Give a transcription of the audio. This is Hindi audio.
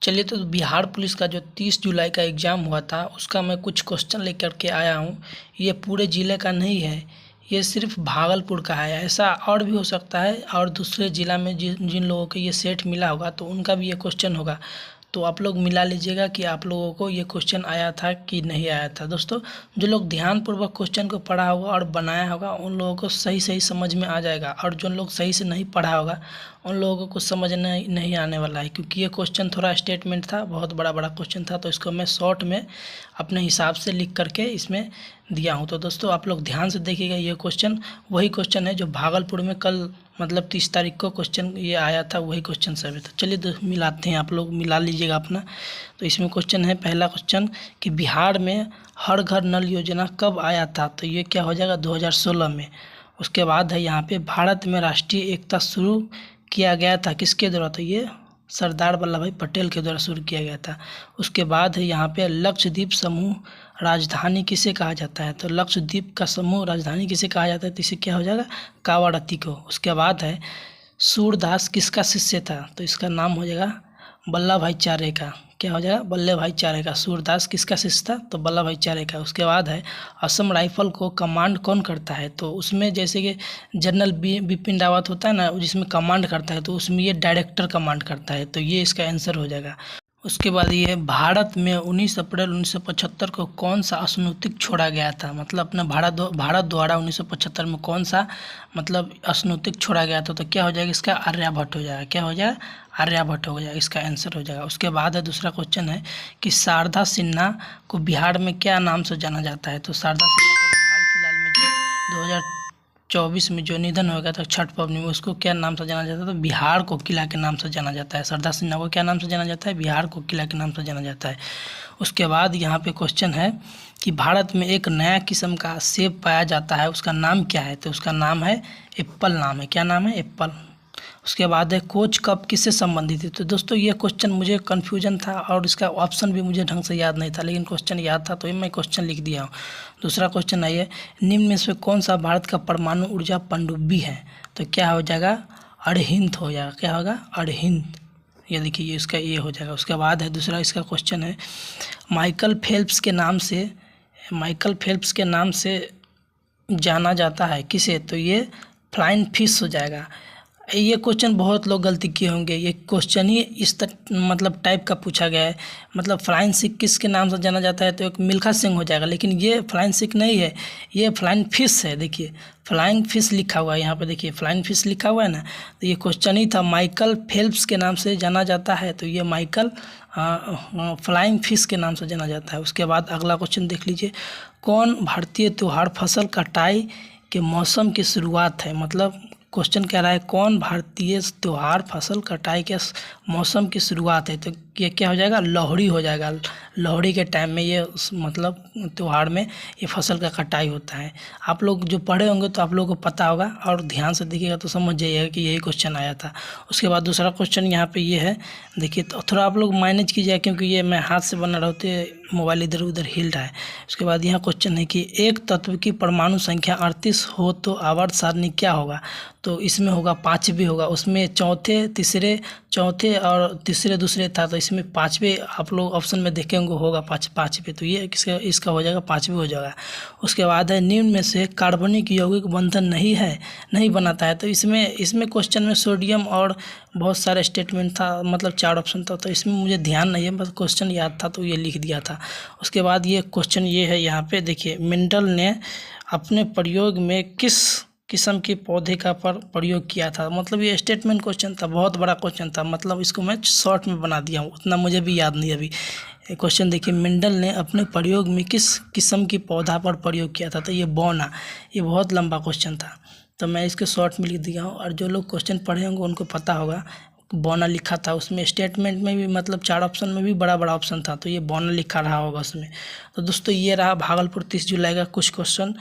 चलिए, तो बिहार पुलिस का जो 30 जुलाई का एग्ज़ाम हुआ था उसका मैं कुछ क्वेश्चन लेकर के आया हूँ। ये पूरे ज़िले का नहीं है, ये सिर्फ भागलपुर का है। ऐसा और भी हो सकता है और दूसरे ज़िला में जिन लोगों को ये सेट मिला होगा तो उनका भी ये क्वेश्चन होगा। तो आप लोग मिला लीजिएगा कि आप लोगों को ये क्वेश्चन आया था कि नहीं आया था। दोस्तों, जो लोग ध्यानपूर्वक क्वेश्चन को पढ़ा होगा और बनाया होगा उन लोगों को सही सही समझ में आ जाएगा, और जो लोग सही से नहीं पढ़ा होगा उन लोगों को समझ नहीं आने वाला है, क्योंकि ये क्वेश्चन थोड़ा स्टेटमेंट था, बहुत बड़ा क्वेश्चन था। तो इसको मैं शॉर्ट में अपने हिसाब से लिख करके इसमें दिया हूँ। तो दोस्तों, आप लोग ध्यान से देखिएगा, ये क्वेश्चन वही क्वेश्चन है जो भागलपुर में कल मतलब 30 तारीख को क्वेश्चन ये आया था, वही क्वेश्चन सब है। तो चलिए मिलाते हैं, आप लोग मिला लीजिएगा अपना। तो इसमें क्वेश्चन है, पहला क्वेश्चन कि बिहार में हर घर नल योजना कब आया था? तो ये क्या हो जाएगा, 2016 में। उसके बाद है यहाँ पे, भारत में राष्ट्रीय एकता शुरू किया गया था किसके द्वारा? तो ये सरदार वल्लभ भाई पटेल के द्वारा शुरू किया गया था। उसके बाद है यहाँ पे, लक्षद्वीप समूह राजधानी किसे कहा जाता है? तो लक्षद्वीप का समूह राजधानी किसे कहा जाता है? तो इसे क्या हो जाएगा, कावारत्ती को। उसके बाद है, सूरदास किसका शिष्य था? तो इसका नाम हो जाएगा वल्लभ भाई चारे का। क्या हो जाएगा, वल्लभ भाई चारे का। सूरदास किसका शिष्य था? तो वल्लभ भाई चारे का। उसके बाद है, असम राइफल को कमांड कौन करता है? तो उसमें जैसे कि जनरल बिपिन रावत होता है ना, जिसमें कमांड करता है, तो उसमें ये डायरेक्टर कमांड करता है। तो ये इसका आंसर हो जाएगा। उसके बाद ये, भारत में 19 अप्रैल 1975 को कौन सा स्नूतिक छोड़ा गया था? मतलब अपना भारत द्वारा 1975 में कौन सा मतलब स्नूतिक छोड़ा गया था? तो क्या हो जाएगा इसका, आर्यभट्ट हो जाएगा। क्या हो जाएगा, आर्यभट्ट हो जाएगा, इसका आंसर हो जाएगा। उसके बाद है, दूसरा क्वेश्चन है कि शारदा सिन्हा को बिहार में क्या नाम से जाना जाता है? तो शारदा सिन्हा को हाल फिलहाल में जो 2024 में जो निधन हो गया था छठ पवनी में, उसको क्या नाम से जाना जाता है? तो बिहार कोकिला के नाम से जाना जाता है। शारदा सिन्हा को क्या नाम से जाना जाता है? बिहार कोकिला के नाम से जाना जाता है। उसके बाद यहाँ पे क्वेश्चन है कि भारत में एक नया किस्म का सेब पाया जाता है, उसका नाम क्या है? तो उसका नाम है एप्पल नाम है। क्या नाम है, एप्पल। उसके बाद है, कोच कप किससे संबंधित है? तो दोस्तों, ये क्वेश्चन मुझे कन्फ्यूजन था और इसका ऑप्शन भी मुझे ढंग से याद नहीं था, लेकिन क्वेश्चन याद था तो ये मैं क्वेश्चन लिख दिया हूँ। दूसरा क्वेश्चन है ये, निम्न में से कौन सा भारत का परमाणु ऊर्जा पनडुब्बी है? तो क्या हो जाएगा, अड़हिंत हो जाएगा। क्या होगा, अड़हिंत। ये देखिए, ये इसका ये हो जाएगा। उसके बाद है, दूसरा इसका क्वेश्चन है, माइकल फेल्प्स के नाम से जाना जाता है किसे? तो ये फ्लाइंग फिश हो जाएगा। ये क्वेश्चन बहुत लोग गलती किए होंगे, ये क्वेश्चन ही इस मतलब टाइप का पूछा गया है। मतलब फ्लाइंग सिख किसके नाम से जाना जाता है? तो एक मिल्खा सिंह हो जाएगा, लेकिन ये फ्लाइंग सिख नहीं है, ये फ्लाइंग फिश है। देखिए, फ्लाइंग फिश लिखा हुआ है यहाँ पे, देखिए फ्लाइंग फिश लिखा हुआ है ना। तो ये क्वेश्चन ही था, माइकल फेल्प्स के नाम से जाना जाता है, तो ये माइकल फ्लाइंग फिश के नाम से जाना जाता है। उसके बाद अगला क्वेश्चन देख लीजिए, कौन भारतीय त्यौहार फसल कटाई के मौसम की शुरुआत है? मतलब क्वेश्चन कह रहा है, कौन भारतीय त्यौहार फसल कटाई के मौसम की शुरुआत है? तो ये क्या हो जाएगा, लोहड़ी हो जाएगा। लोहड़ी के टाइम में ये मतलब त्यौहार में ये फसल का कटाई होता है। आप लोग जो पढ़े होंगे तो आप लोगों को पता होगा, और ध्यान से देखिएगा तो समझ जाइएगा कि यही क्वेश्चन आया था। उसके बाद दूसरा क्वेश्चन यहाँ पे ये है, देखिए तो थोड़ा आप लोग मैनेज कीजिए, क्योंकि ये मैं हाथ से बना रहते मोबाइल इधर उधर हिल रहा है। उसके बाद यहाँ क्वेश्चन है कि एक तत्व की परमाणु संख्या 38 हो तो आवर्त सारणी क्या होगा? तो इसमें होगा 5 भी होगा, उसमें चौथे और तीसरे दूसरे था, तो इसमें 5वें आप लोग ऑप्शन में देखे होंगे, होगा 5वें। तो ये इसका हो जाएगा 5वें हो जाएगा। उसके बाद है, निम्न में से कार्बनिक यौगिक बंधन नहीं बनाता है। तो इसमें क्वेश्चन में सोडियम और बहुत सारे स्टेटमेंट था, मतलब 4 ऑप्शन था, तो इसमें मुझे ध्यान नहीं है, बस क्वेश्चन याद था तो ये लिख दिया था। उसके बाद ये क्वेश्चन ये है यहाँ पे, देखिए मेंडल ने अपने प्रयोग में किस किस्म के पौधे का प्रयोग किया था? मतलब ये स्टेटमेंट क्वेश्चन था, बहुत बड़ा क्वेश्चन था, मतलब इसको मैं शॉर्ट में बना दिया हूँ, उतना मुझे भी याद नहीं अभी। क्वेश्चन देखिए, मेंडल ने अपने प्रयोग में किस किस्म की पौधा पर प्रयोग किया था? तो ये बौना। ये बहुत लंबा क्वेश्चन था, तो मैं इसके शॉर्ट में लिख दिया हूँ, और जो लोग क्वेश्चन पढ़े होंगे उनको पता होगा बौना लिखा था। उसमें स्टेटमेंट में भी मतलब 4 ऑप्शन में भी बड़ा ऑप्शन था, तो ये बौना लिखा रहा होगा उसमें। तो दोस्तों, ये रहा भागलपुर 30 जुलाई का कुछ क्वेश्चन।